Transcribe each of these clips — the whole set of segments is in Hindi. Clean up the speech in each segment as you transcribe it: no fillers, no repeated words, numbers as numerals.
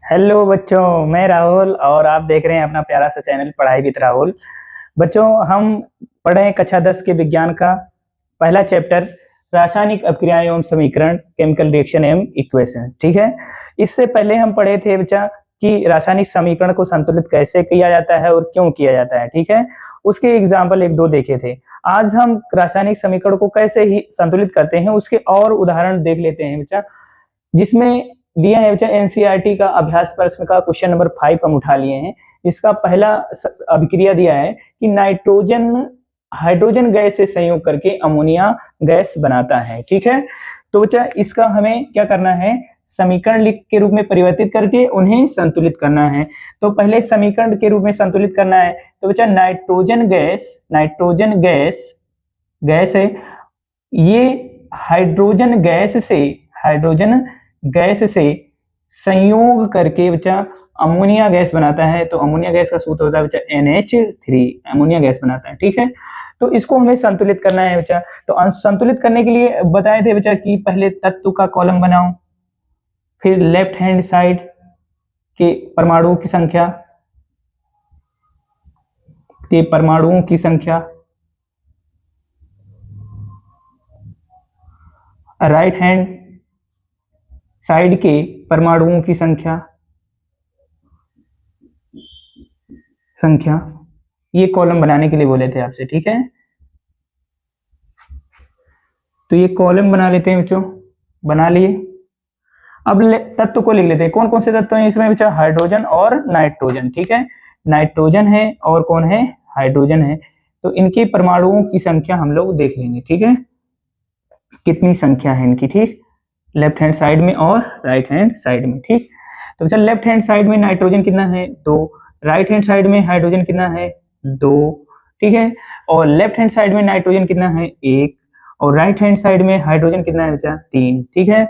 हेलो बच्चों, मैं राहुल और आप देख रहे हैं अपना प्यारा सा चैनल पढ़ाई विद राहुल। बच्चों, हम पढ़े हैं कक्षा 10 के विज्ञान का पहला चैप्टर रासायनिक अभिक्रियाएं एवं समीकरण, केमिकल रिएक्शन एवं इक्वेशन। ठीक है। इससे पहले हम पढ़े थे बच्चा कि रासायनिक समीकरण को संतुलित कैसे किया जाता है और क्यों किया जाता है। ठीक है। उसके एग्जाम्पल एक दो देखे थे। आज हम रासायनिक समीकरण को कैसे ही संतुलित करते हैं उसके और उदाहरण देख लेते हैं बच्चा, जिसमें दिया है बच्चा एनसीईआरटी का अभ्यास प्रश्न का क्वेश्चन नंबर 5 हम उठा लिए हैं। इसका पहला अभिक्रिया दिया है कि नाइट्रोजन हाइड्रोजन गैस से संयोग करके अमोनिया गैस बनाता है। ठीक है। तो बच्चा इसका हमें क्या करना है, समीकरण लिख के रूप में परिवर्तित करके उन्हें संतुलित करना है। तो पहले समीकरण के रूप में संतुलित करना है। तो बच्चा नाइट्रोजन गैस है, ये हाइड्रोजन गैस से संयोग करके बच्चा अमोनिया गैस बनाता है। तो अमोनिया गैस का सूत्र होता है बच्चा NH3, अमोनिया गैस बनाता है। ठीक है। तो इसको हमें संतुलित करना है बच्चा। तो संतुलित करने के लिए बताए थे बच्चा कि पहले तत्व का कॉलम बनाओ, फिर लेफ्ट हैंड साइड के परमाणुओं की संख्या, राइट हैंड साइड के परमाणुओं की संख्या ये कॉलम बनाने के लिए बोले थे आपसे। ठीक है। तो ये कॉलम बना लेते हैं बच्चों, बना लिए। अब तत्व को लिख लेते हैं। कौन कौन से तत्व हैं इसमें बच्चा, हाइड्रोजन और नाइट्रोजन। ठीक है। नाइट्रोजन है और कौन है, हाइड्रोजन है। तो इनके परमाणुओं की संख्या हम लोग देख लेंगे। ठीक है, कितनी संख्या है इनकी। ठीक, लेफ्ट हैंड साइड में और राइट हैंड साइड में। ठीक, तो बच्चा लेफ्ट हैंड साइड में नाइट्रोजन कितना है, 2। राइट हैंड साइड में हाइड्रोजन कितना है, 2। ठीक है। और लेफ्ट हैंड साइड में नाइट्रोजन कितना है, 1। और राइट हैंड साइड में हाइड्रोजन कितना है बच्चा, 3। ठीक है।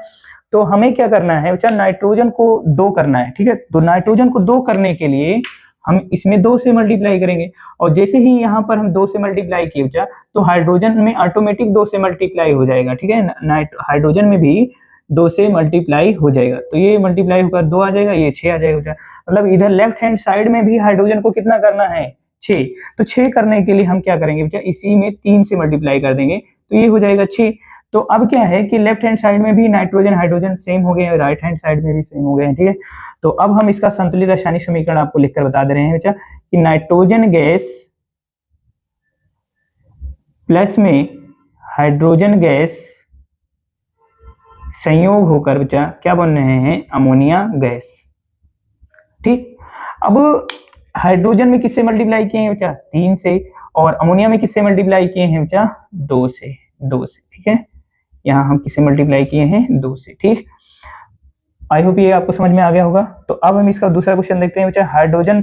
तो हमें क्या करना है बच्चा, नाइट्रोजन को 2 करना है। ठीक है। तो नाइट्रोजन को 2 करने के लिए हम इसमें 2 से मल्टीप्लाई करेंगे। और जैसे ही यहाँ पर हम 2 से मल्टीप्लाई किए बच्चा, तो हाइड्रोजन में ऑटोमेटिक 2 से मल्टीप्लाई हो जाएगा। ठीक है। हाइड्रोजन में भी 2 से मल्टीप्लाई हो जाएगा। तो ये मल्टीप्लाई होकर 2 आ जाएगा, ये 6 आ जाएगा बच्चा। मतलब इधर लेफ्ट हैंड साइड में भी हाइड्रोजन को कितना करना है, 6। तो 6 करने के लिए हम क्या करेंगे बच्चा, इसी में 3 से मल्टीप्लाई कर देंगे, तो ये हो जाएगा 6। तो अब क्या है कि लेफ्ट हैंड साइड में भी नाइट्रोजन हाइड्रोजन सेम हो गए और राइट हैंड साइड में भी सेम हो गए हैं। ठीक है। तो अब हम इसका संतुलित रासायनिक समीकरण आपको लिखकर बता दे रहे हैं बच्चा कि नाइट्रोजन गैस प्लस में हाइड्रोजन गैस संयोग होकर बच्चा क्या बन रहे हैं, अमोनिया गैस। ठीक। अब हाइड्रोजन में किससे मल्टीप्लाई किए हैं बच्चा, 3 से। और अमोनिया में किससे मल्टीप्लाई किए हैं बच्चा, 2 से। ठीक है। यहाँ हम किससे मल्टीप्लाई किए हैं, 2 से। ठीक, आई होप ये आपको समझ में आ गया होगा। तो अब हम इसका दूसरा क्वेश्चन देखते हैं बच्चा, हाइड्रोजन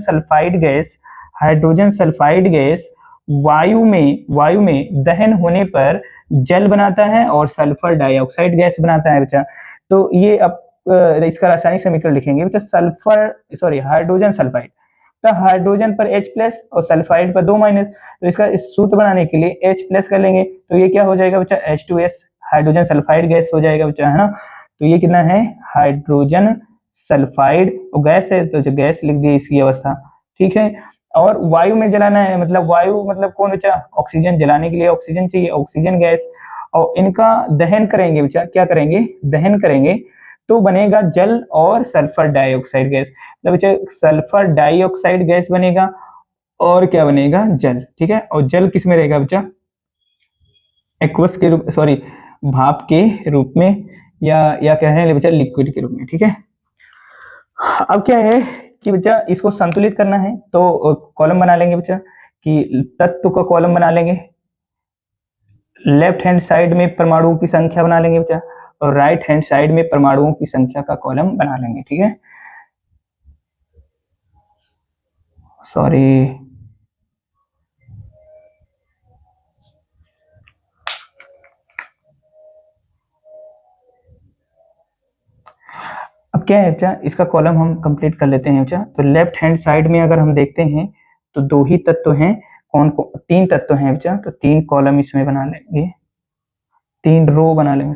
सल्फाइड गैस वायु में दहन होने पर जल बनाता है और सल्फर डाइऑक्साइड गैस बनाता है बच्चा। तो ये अब इसका रासायनिक समीकरण लिखेंगे बच्चा, हाइड्रोजन सल्फाइड। तो हाइड्रोजन पर H+ और सल्फाइड पर 2-। तो इसका इस सूत्र बनाने के लिए H+ कर लेंगे, तो ये क्या हो जाएगा बच्चा, H2S, हाइड्रोजन सल्फाइड गैस हो जाएगा बच्चा, है ना। तो ये कितना है, हाइड्रोजन सल्फाइड, और गैस है तो गैस लिख दी इसकी अवस्था। ठीक है। और वायु में जलाना है, मतलब वायु मतलब कौन बच्चा, ऑक्सीजन। जलाने के लिए ऑक्सीजन चाहिए, ऑक्सीजन गैस। और इनका दहन करेंगे बच्चा, क्या करेंगे, दहन करेंगे, तो बनेगा जल और सल्फर डाइऑक्साइड गैस। तो बच्चा सल्फर डाइऑक्साइड गैस बनेगा और क्या बनेगा, जल। ठीक है। और जल किस में रहेगा बच्चा, एक्वस के रूप, भाप के रूप में, या क्या है बच्चा, लिक्विड के रूप में। ठीक है। अब क्या है कि बच्चा इसको संतुलित करना है, तो कॉलम बना लेंगे बच्चा, कि तत्व का कॉलम बना लेंगे। लेफ्ट हैंड साइड में परमाणुओं की संख्या बना लेंगे बच्चा, और राइट हैंड साइड में परमाणुओं की संख्या का कॉलम बना लेंगे। ठीक है। सॉरी, अब क्या है बच्चा, इसका कॉलम हम कंप्लीट कर लेते हैं बच्चा। तो लेफ्ट हैंड साइड में अगर हम देखते हैं तो 2 ही तत्व हैं, 3 तत्व हैं बच्चा। तो 3 कॉलम इसमें बना लेंगे, 3 रो बना लेंगे,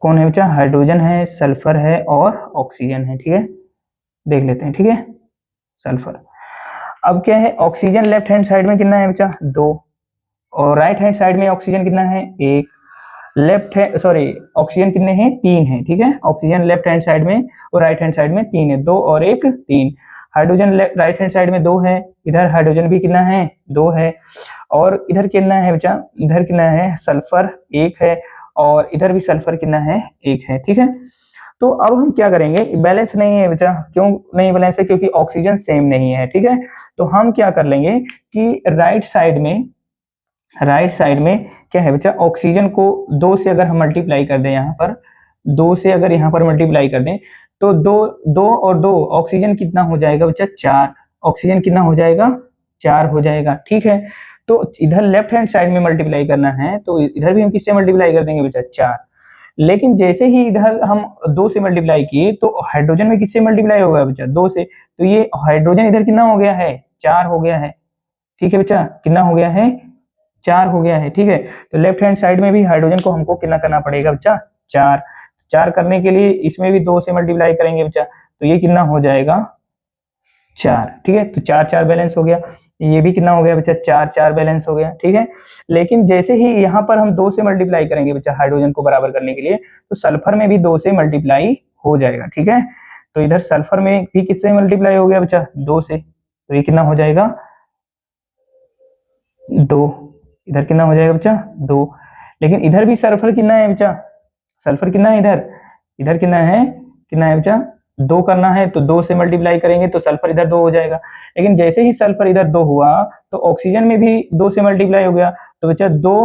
कौन है बच्चा, हाइड्रोजन है, सल्फर है और ऑक्सीजन है। ठीक है, देख लेते हैं। ठीक है, सल्फर। अब क्या है, ऑक्सीजन लेफ्ट हैंड साइड में कितना है बच्चा, 2, और राइट हैंड साइड में ऑक्सीजन कितना है, 1। लेफ्ट है, सॉरी, ऑक्सीजन कितने हैं, 3 है। ठीक है, ऑक्सीजन लेफ्ट हैंड साइड में और राइट हैंड साइड में 3 है, 2 और 1 3। हाइड्रोजन राइट हैंड साइड में 2 है, इधर हाइड्रोजन भी कितना है, 2 है, और इधर कितना है बच्चा, इधर कितना है, सल्फर 1 है, और इधर भी सल्फर कितना है, 1 है। ठीक है, तो अब हम क्या करेंगे, बैलेंस नहीं है बच्चा, क्यों नहीं बैलेंस है, क्योंकि ऑक्सीजन सेम नहीं है। ठीक है, तो हम क्या कर लेंगे कि राइट साइड में क्या है बच्चा, ऑक्सीजन को 2 से अगर हम मल्टीप्लाई कर दें, यहाँ पर 2 से अगर यहाँ पर मल्टीप्लाई कर दें, तो 2 और 2 ऑक्सीजन कितना हो जाएगा बच्चा, 4। ऑक्सीजन कितना हो जाएगा, 4 हो जाएगा। ठीक है, तो इधर लेफ्ट हैंड साइड में मल्टीप्लाई करना है, तो इधर भी हम किससे मल्टीप्लाई कर देंगे बच्चा, 4। लेकिन जैसे ही इधर हम 2 से मल्टीप्लाई किए, तो हाइड्रोजन में किससे मल्टीप्लाई होगा बच्चा, 2 से, तो ये हाइड्रोजन इधर कितना हो गया है, 4 हो गया है। ठीक है बच्चा, कितना हो गया है, 4 हो गया है। ठीक है, तो लेफ्ट हैंड साइड में भी हाइड्रोजन को हमको कितना करना पड़ेगा बच्चा, 4। 4 करने के लिए इसमें भी 2 से मल्टीप्लाई करेंगे बच्चा, तो ये कितना हो जाएगा, 4। ठीक है, तो 4 4 बैलेंस हो गया, ये भी कितना हो गया बच्चा, 4 4 बैलेंस हो गया। ठीक है, लेकिन जैसे ही यहाँ पर हम 2 से मल्टीप्लाई करेंगे बच्चा हाइड्रोजन को बराबर करने के लिए, तो सल्फर में भी 2 से मल्टीप्लाई हो जाएगा। ठीक है, तो इधर सल्फर में भी किससे मल्टीप्लाई हो गया बच्चा, 2 से, तो ये कितना हो जाएगा, 2। इधर कितना हो जाएगा बच्चा, 2। लेकिन इधर भी सल्फर कितना है बच्चा, सल्फर कितना है इधर, इधर कितना है बच्चा, 2 करना है, तो 2 से मल्टीप्लाई करेंगे तो सल्फर इधर 2 हो जाएगा। लेकिन जैसे ही सल्फर इधर 2 हुआ, तो ऑक्सीजन में भी 2 से मल्टीप्लाई हो गया, तो बच्चा 2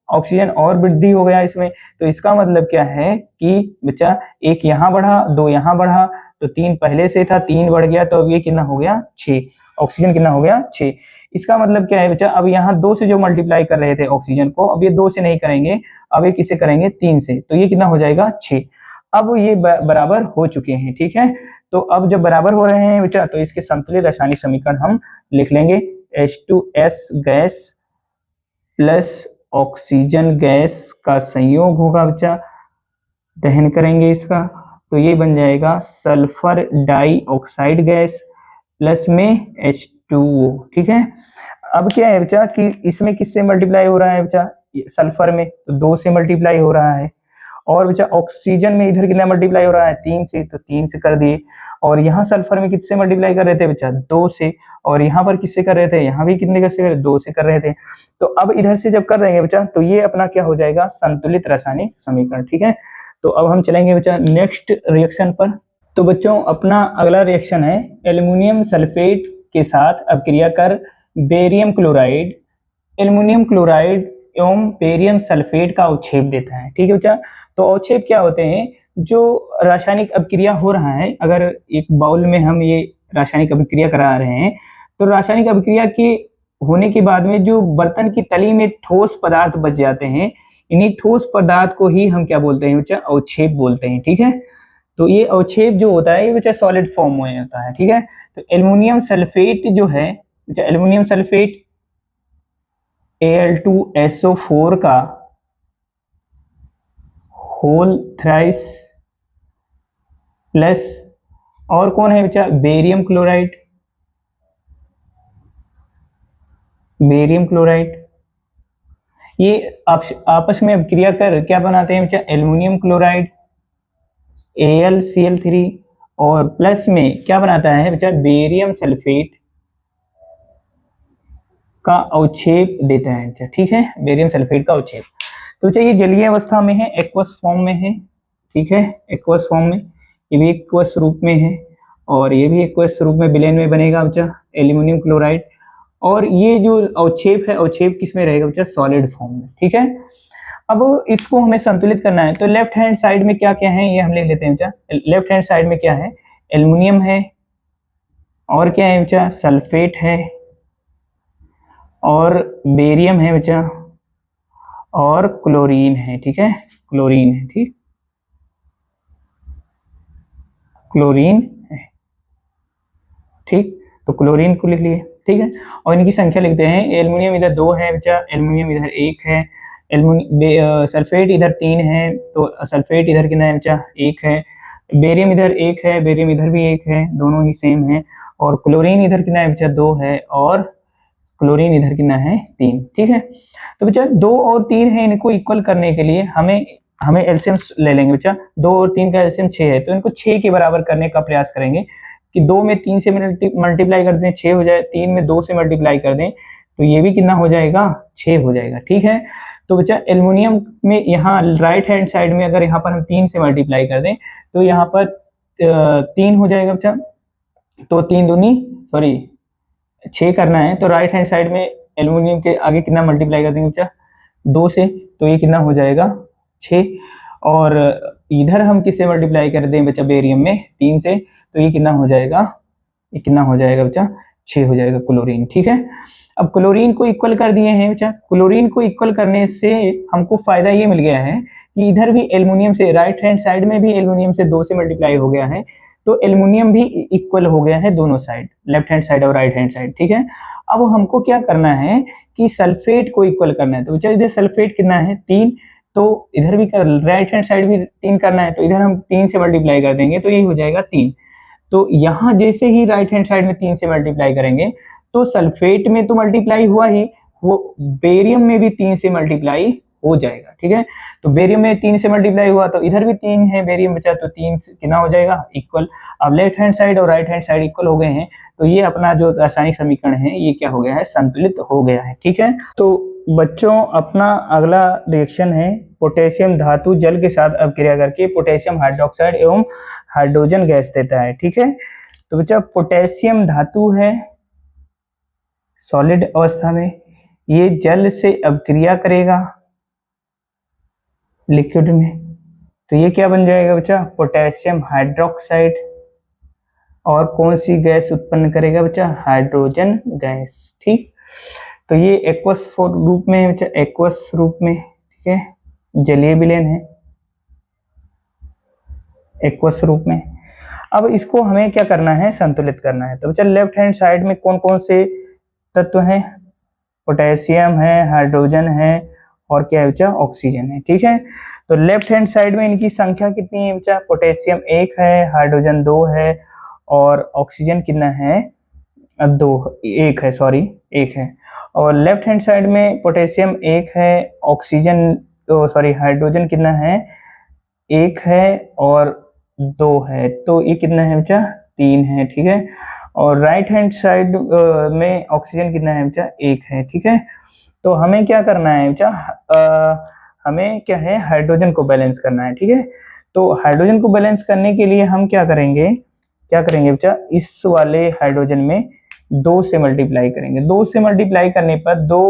ऑक्सीजन और वृद्धि हो गया इसमें। तो इसका मतलब क्या है कि बच्चा 1 यहाँ बढ़ा, 2 यहाँ बढ़ा, तो 3 पहले से था, 3 बढ़ गया, तो अब ये कितना हो गया, 6। ऑक्सीजन कितना हो गया, 6। इसका मतलब क्या है बच्चा, अब यहाँ 2 से जो मल्टीप्लाई कर रहे थे ऑक्सीजन को, अब ये 2 से नहीं करेंगे, अब ये किससे करेंगे, 3 से, तो ये कितना हो जाएगा, 6। अब ये बराबर हो चुके हैं। ठीक है, तो अब जब बराबर हो रहे हैं बच्चा, तो इसके संतुलित रासायनिक समीकरण हम लिख लेंगे, H2S gas plus oxygen gas का संयोग होगा बच्चा, दहन करेंगे इसका, तो ये बन जाएगा सल्फर डाइऑक्साइड गैस प्लस में H2O। ठीक है, अब क्या है बच्चा कि इसमें किससे मल्टीप्लाई हो रहा है बच्चा, सल्फर में, तो 2 से मल्टीप्लाई हो रहा है, और बच्चा ऑक्सीजन में इधर कितना मल्टीप्लाई हो रहा है, 3 से, तो 3 से कर दिए, और यहाँ सल्फर में किससे मल्टीप्लाई कर रहे थे बच्चा, 2 से, और यहाँ पर किससे कर रहे थे, यहाँ भी कितने कैसे कर रहे, 2 से कर रहे थे। तो अब इधर से जब कर देंगे बच्चा, तो ये अपना क्या हो जाएगा, संतुलित रासायनिक समीकरण। ठीक है, तो अब हम चलेंगे बच्चा नेक्स्ट रिएक्शन पर। तो बच्चों अपना अगला रिएक्शन है, एल्युमिनियम सल्फेट के साथ अभिक्रिया कर बेरियम क्लोराइड एल्युमिनियम क्लोराइड एवं बेरियम सल्फेट का अवक्षेप देता है। ठीक है बच्चा, तो अवक्षेप क्या होते हैं, जो रासायनिक अभिक्रिया हो रहा है, अगर एक बाउल में हम ये रासायनिक अभिक्रिया करा रहे हैं, तो रासायनिक अभिक्रिया के होने के बाद में जो बर्तन की तली में ठोस पदार्थ बच जाते हैं, इन्हीं ठोस पदार्थ को ही हम क्या बोलते हैं बच्चा, अवक्षेप बोलते हैं। ठीक है, तो ये अवक्षेप जो होता है ये बच्चा सॉलिड फॉर्म में होता है। ठीक है, तो एल्युमिनियम सल्फेट जो है बच्चा, एल्युमिनियम सल्फेट Al2SO4 का होल थ्राइस प्लस, और कौन है बच्चा, बेरियम क्लोराइड, बेरियम क्लोराइड, ये आपस में अभिक्रिया कर क्या बनाते हैं बच्चा, एल्युमिनियम क्लोराइड AlCl3, और प्लस में क्या बनाता है बच्चा, बेरियम सल्फेट का अवक्षेप देता है बच्चा। ठीक है, बेरियम सल्फेट का अवक्षेप, तो बच्चा ये जलीय अवस्था में है, एक्वस फॉर्म में है। ठीक है, एक्वस फॉर्म में, ये भी एक्वस रूप में है, और ये भी एक्वस रूप में विलयन में बनेगा बच्चा एल्युमिनियम क्लोराइड, और ये जो अवक्षेप है, अवक्षेप किस में रहेगा बच्चा, सॉलिड फॉर्म में। ठीक है, अब इसको हमें संतुलित करना है, तो लेफ्ट हैंड साइड में क्या क्या है ये हम लिख लेते हैं बच्चा। लेफ्ट हैंड साइड में क्या है, एल्युमिनियम है, और क्या है बच्चा, सल्फेट है, और बेरियम है बच्चा, और क्लोरीन है। ठीक है, क्लोरीन है, ठीक, क्लोरीन है। ठीक, तो क्लोरीन को लिख लिए। ठीक है, और इनकी संख्या लिखते हैं, एल्युमिनियम इधर 2 है बच्चा, एल्युमिनियम इधर 1 है, सल्फेट इधर 3 है, तो सल्फेट इधर कितना है बच्चा 1 है, बेरियम इधर 1 है, बेरियम इधर भी 1 है, दोनों ही सेम है, और क्लोरीन इधर कितना है बच्चा 2 है, और क्लोरीन इधर कितना है 3। ठीक है, तो बच्चा 2 और 3 है, इनको इक्वल करने के लिए हमें एलसीएम ले लेंगे बच्चा। 2 और 3 का एलसीएम 6 है, तो इनको 6 के बराबर करने का प्रयास करेंगे कि 2 में 3 से मल्टीप्लाई कर दें 6 हो जाए, 3 में 2 से मल्टीप्लाई कर दें तो ये भी कितना हो जाएगा 6 हो जाएगा। ठीक है, तो बच्चा एल्युमिनियम में यहाँ राइट हैंड साइड में अगर यहाँ पर हम 3 से मल्टीप्लाई कर दें तो यहाँ पर 3 हो जाएगा बच्चा, तो 3 दूनी 6 करना है, तो राइट हैंड साइड में एल्युमिनियम के आगे कितना मल्टीप्लाई कर देंगे बच्चा 2 से, तो ये कितना हो जाएगा 6, और इधर हम किससे मल्टीप्लाई कर दें बच्चा बेरियम में 3 से, तो ये कितना हो जाएगा, ये कितना हो जाएगा बच्चा 6 हो जाएगा क्लोरीन। ठीक है, अब क्लोरीन को इक्वल कर दिए हैं बच्चा। क्लोरीन को इक्वल करने से हमको फायदा ये मिल गया है कि इधर भी एल्युमिनियम से राइट हैंड साइड में भी एल्युमिनियम से 2 से मल्टीप्लाई हो गया है, तो एल्युमिनियम भी इक्वल हो गया है दोनों साइड, लेफ्ट हैंड साइड और राइट हैंड साइड। ठीक है, अब हमको क्या करना है कि सल्फेट को इक्वल करना है, तो बच्चा इधर सल्फेट कितना है 3, तो इधर भी राइट हैंड साइड भी 3 करना है, तो इधर हम 3 से मल्टीप्लाई कर देंगे तो ये हो जाएगा 3। तो यहाँ जैसे ही राइट हैंड साइड में 3 से मल्टीप्लाई करेंगे तो सल्फेट में तो मल्टीप्लाई हुआ ही, वो बेरियम में भी 3 से मल्टीप्लाई हो जाएगा। ठीक है, तो बेरियम में 3 से मल्टीप्लाई हुआ तो इधर भी 3 है बेरियम बचा, तो 3 कितना हो जाएगा इक्वल। अब लेफ्ट हैंड साइड और राइट हैंड साइड इक्वल हो गए हैं, तो ये अपना जो रासायनिक समीकरण है ये क्या हो गया है, संतुलित हो गया है। ठीक है, तो बच्चों अपना अगला रिएक्शन है पोटेशियम धातु जल के साथ अपक्रिया करके पोटेशियम हाइड्रोक्साइड एवं हाइड्रोजन गैस देता है। ठीक है, तो बच्चा पोटेशियम धातु है सॉलिड अवस्था में, ये जल से अपक्रिया करेगा लिक्विड में, तो ये क्या बन जाएगा बच्चा पोटेशियम हाइड्रोक्साइड, और कौन सी गैस उत्पन्न करेगा बच्चा हाइड्रोजन गैस। ठीक, तो ये एक्वस रूप में है बच्चा, एक्वस रूप में। ठीक है, जलीय विलयन है एक्वस रूप में। अब इसको हमें क्या करना है, संतुलित करना है। तो बच्चा लेफ्ट हैंड साइड में कौन कौन से तत्व हैं, पोटेशियम है, हाइड्रोजन है, और क्या है बच्चा ऑक्सीजन है। ठीक है, तो लेफ्ट हैंड साइड में इनकी संख्या कितनी है बच्चा, पोटेशियम 1 है, हाइड्रोजन 2 है, और ऑक्सीजन कितना है 1 है। और लेफ्ट हैंड साइड में पोटेशियम 1 है, ऑक्सीजन हाइड्रोजन कितना है 1 है और 2 है, तो ये कितना है बच्चा 3 है। ठीक है, और राइट हैंड साइड में ऑक्सीजन कितना है बच्चा 1 है। ठीक है, तो हमें क्या करना है बच्चा, हमें क्या है हाइड्रोजन को बैलेंस करना है। ठीक है, तो हाइड्रोजन को बैलेंस करने के लिए हम क्या करेंगे बच्चा, इस वाले हाइड्रोजन में 2 से मल्टीप्लाई करेंगे। 2 से मल्टीप्लाई करने पर 2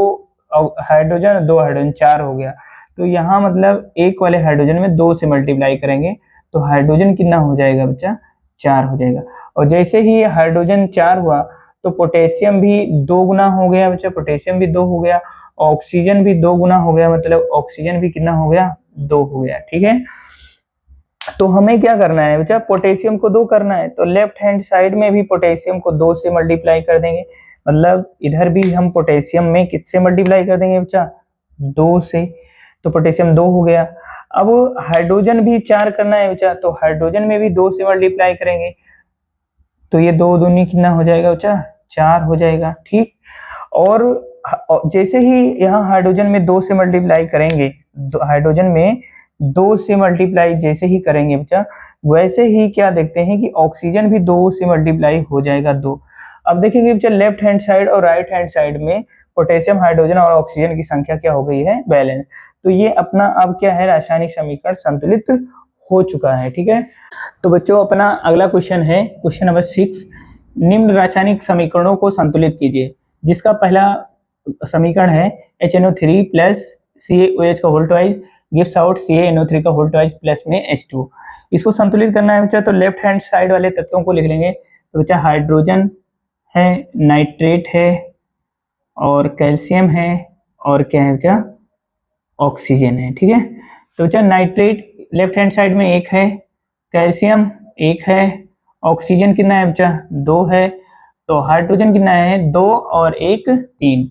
हाइड्रोजन 2 हाइड्रोजन 4 हो गया, तो यहाँ मतलब एक वाले हाइड्रोजन में 2 से मल्टीप्लाई करेंगे तो हाइड्रोजन कितना हो जाएगा बच्चा 4 हो जाएगा। और जैसे ही हाइड्रोजन 4 हुआ तो पोटेशियम भी 2 गुना हो गया बच्चा, पोटेशियम भी 2 हो गया, ऑक्सीजन भी 2 गुना हो गया, मतलब ऑक्सीजन भी कितना हो गया 2 हो गया। ठीक है, तो हमें क्या करना है बच्चा, पोटेशियम को 2 करना है, तो लेफ्ट हैंड साइड में भी पोटेशियम को 2 से मल्टीप्लाई कर देंगे, मतलब इधर भी हम पोटेशियम में किससे मल्टीप्लाई कर देंगे बच्चा 2 से, तो पोटेशियम 2 हो गया। अब हाइड्रोजन भी 4 करना है बच्चा, तो हाइड्रोजन में भी 2 से मल्टीप्लाई करेंगे, तो ये 2 दूनी कितना हो जाएगा बच्चा 4 हो जाएगा। ठीक, और जैसे ही यहाँ हाइड्रोजन में 2 से मल्टीप्लाई करेंगे, हाइड्रोजन में 2 से मल्टीप्लाई जैसे ही करेंगे बच्चा, वैसे ही क्या देखते हैं कि ऑक्सीजन भी 2 से मल्टीप्लाई हो जाएगा 2। अब देखेंगे बच्चा लेफ्ट हैंड साइड और राइट हैंड साइड में पोटेशियम, हाइड्रोजन और ऑक्सीजन की संख्या क्या हो गई है बैलेंस, तो ये अपना अब क्या है रासायनिक समीकरण संतुलित हो चुका है। ठीक है, तो बच्चों अपना अगला क्वेश्चन है क्वेश्चन नंबर 6, निम्न रासायनिक समीकरणों को संतुलित कीजिए, जिसका पहला समीकरण है HNO3 प्लस CaOH का whole twice gives out CaNO3 का होल ट्वाइस प्लस में H2। इसको संतुलित करना है बच्चा, तो लेफ्ट हैंड साइड वाले तत्वों को लिख लेंगे, तो बच्चा हाइड्रोजन है, नाइट्रेट है, और कैल्शियम है, और क्या है बच्चा ऑक्सीजन है। ठीक है, तो बच्चा नाइट्रेट लेफ्ट हैंड साइड में 1 है, कैल्शियम 1 है, ऑक्सीजन कितना है बच्चा 2 है, तो हाइड्रोजन कितना है 2 और 1 3,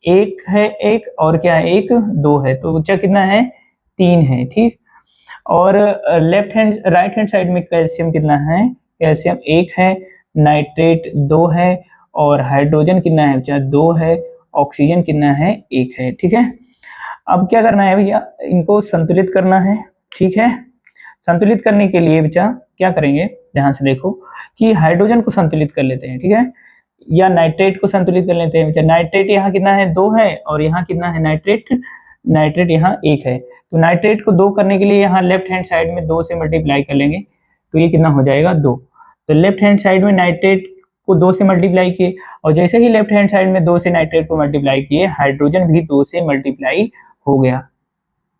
एक है एक और क्या है एक दो है, तो बच्चा कितना है 3 है, ठीक। और left hand right hand side में कैल्शियम कितना है, कैल्शियम 1 है, नाइट्रेट 2 है और हाइड्रोजन कितना है बच्चा 2 है, ऑक्सीजन कितना है 1 है, ठीक है। अब क्या करना है भैया, इनको संतुलित करना है, ठीक है। संतुलित करने के लिए बच्चा क्या करेंगे, ध्यान से देखो कि हाइड्रोजन को संतुलित कर लेते हैं, ठीक है, या नाइट्रेट को संतुलित कर लेते हैं बच्चा। नाइट्रेट यहाँ कितना है 2 है और यहाँ कितना है नाइट्रेट, नाइट्रेट यहाँ 1 है। तो नाइट्रेट को 2 करने के लिए यहाँ लेफ्ट हैंड साइड में 2 से मल्टीप्लाई कर लेंगे, तो ये कितना हो जाएगा 2। तो लेफ्ट हैंड साइड में नाइट्रेट को 2 से मल्टीप्लाई किए और जैसे ही लेफ्ट हैंड साइड में 2 से नाइट्रेट को मल्टीप्लाई किए, हाइड्रोजन भी 2 से मल्टीप्लाई हो गया,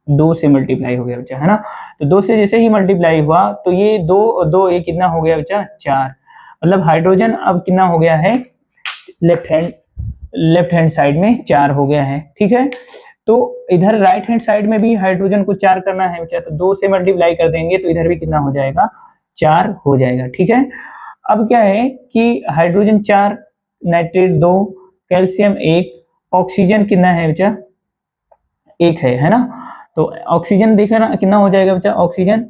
2 से मल्टीप्लाई हो गया बच्चा, है ना। तो 2 से जैसे ही मल्टीप्लाई हुआ तो ये 2 ये कितना हो गया बच्चा 4, मतलब हाइड्रोजन अब कितना हो गया है लेफ्ट हैंड साइड में 4 हो गया है, ठीक है। तो इधर राइट हैंड साइड में भी हाइड्रोजन को 4 करना है बच्चा, तो 2 से मल्टीप्लाई कर देंगे तो इधर भी कितना हो जाएगा 4 हो जाएगा, ठीक है। अब क्या है कि हाइड्रोजन 4, नाइट्रेट 2, कैल्शियम 1, ऑक्सीजन कितना है बच्चा 1 है ना। तो ऑक्सीजन देखना कितना हो जाएगा बच्चा, ऑक्सीजन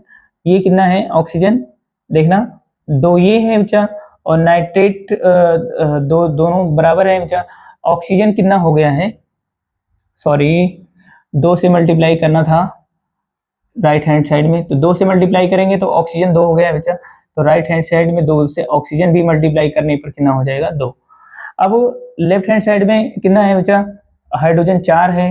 ये कितना है, ऑक्सीजन देखना 2 ये है बच्चा और नाइट्रेट दोनों बराबर है बच्चा। ऑक्सीजन कितना हो गया है, सॉरी 2 से मल्टीप्लाई करना था राइट हैंड साइड में, तो 2 से मल्टीप्लाई करेंगे तो ऑक्सीजन 2 हो गया बच्चा। तो राइट हैंड साइड में 2 से ऑक्सीजन भी मल्टीप्लाई करने पर कितना हो जाएगा 2। अब लेफ्ट हैंड साइड में कितना है बच्चा, हाइड्रोजन 4 है,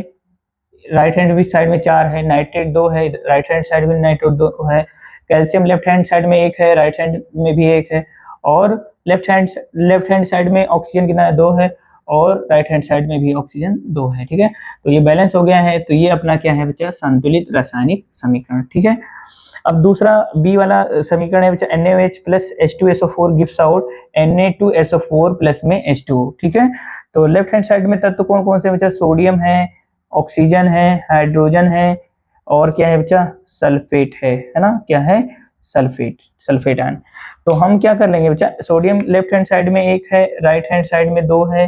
राइट हैंड भी साइड में 4 है, नाइट्रेट 2 है, राइट हैंड साइड में नाइट्रेट 2 है, कैल्शियम लेफ्ट हैंड साइड में 1 है, राइट साइड में भी 1 है और लेफ्ट हैंड साइड में ऑक्सीजन कितना है 2 है और राइट हैंड साइड में भी ऑक्सीजन 2 है, ठीक है। तो ये बैलेंस हो गया है, तो ये अपना क्या है बच्चा संतुलित रासायनिक समीकरण, ठीक है। अब दूसरा बी वाला समीकरण है बच्चा NaOH plus H2SO4 gives out Na2SO4 plus में H2O, ठीक है। तो लेफ्ट हैंड साइड में तत्व कौन कौन से बच्चा, सोडियम है, ऑक्सीजन है, हाइड्रोजन है और क्या है बच्चा सल्फेट है ना, क्या है सल्फेट आयन। तो हम क्या कर लेंगे बच्चा, सोडियम लेफ्ट हैंड साइड में 1 है, राइट हैंड साइड में 2 है